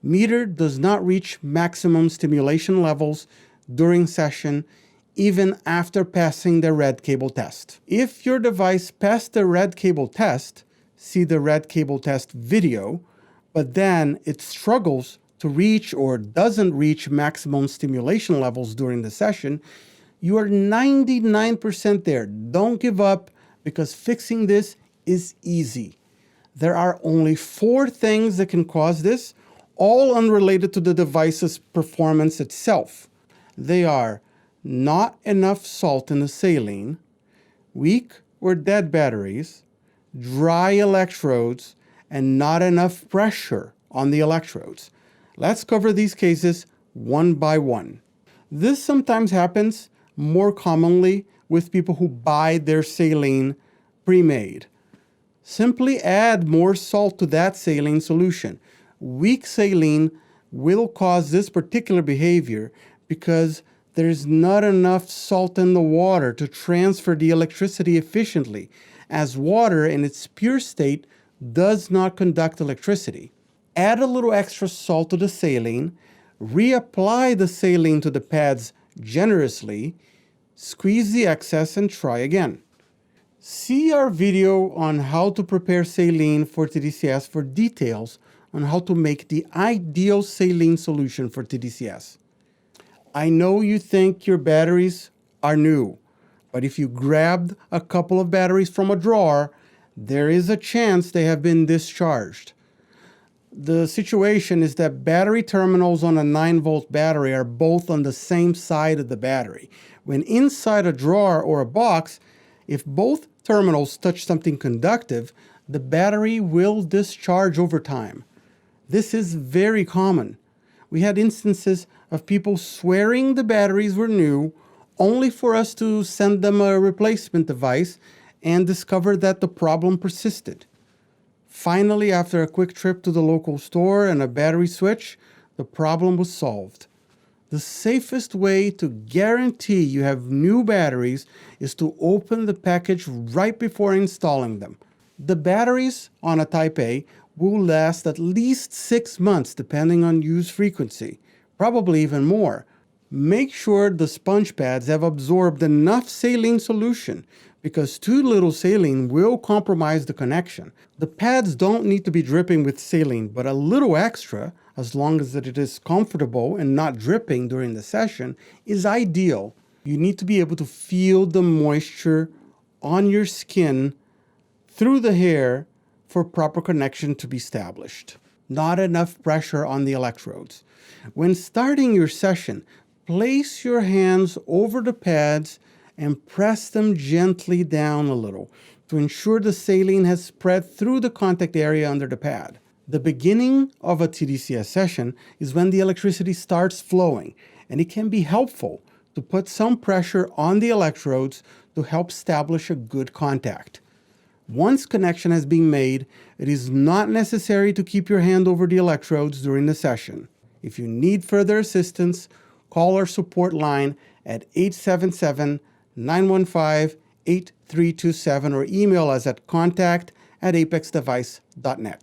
Meter does not reach maximum stimulation levels during session, even after passing the red cable test. If your device passed the red cable test, see the red cable test video, but then it struggles to reach or doesn't reach maximum stimulation levels during the session, you are 99% there. Don't give up, because fixing this is easy. There are only 4 things that can cause this, all unrelated to the device's performance itself. They are not enough salt in the saline, weak or dead batteries, dry electrodes, and not enough pressure on the electrodes. Let's cover these cases one by one. This sometimes happens more commonly with people who buy their saline pre-made. Simply add more salt to that saline solution. Weak saline will cause this particular behavior because there's not enough salt in the water to transfer the electricity efficiently, as water in its pure state does not conduct electricity. Add a little extra salt to the saline, reapply the saline to the pads generously, squeeze the excess, and try again. See our video on how to prepare saline for tDCS for details on how to make the ideal saline solution for tDCS. I know you think your batteries are new, but if you grabbed a couple of batteries from a drawer, there is a chance they have been discharged. The situation is that battery terminals on a 9-volt battery are both on the same side of the battery. When inside a drawer or a box, if both terminals touch something conductive, the battery will discharge over time. This is very common. We had instances of people swearing the batteries were new, only for us to send them a replacement device and discover that the problem persisted. Finally, after a quick trip to the local store and a battery switch, the problem was solved. The safest way to guarantee you have new batteries is to open the package right before installing them. The batteries on a Type A will last at least 6 months depending on use frequency, probably even more. Make sure the sponge pads have absorbed enough saline solution, because too little saline will compromise the connection. The pads don't need to be dripping with saline, but a little extra, as long as it is comfortable and not dripping during the session, is ideal. You need to be able to feel the moisture on your skin through the hair for proper connection to be established. Not enough pressure on the electrodes. When starting your session, place your hands over the pads and press them gently down a little to ensure the saline has spread through the contact area under the pad. The beginning of a tDCS session is when the electricity starts flowing, and it can be helpful to put some pressure on the electrodes to help establish a good contact. Once connection has been made, it is not necessary to keep your hand over the electrodes during the session. If you need further assistance, call our support line at 877-915-8327 or email us at contact@apexdevice.net.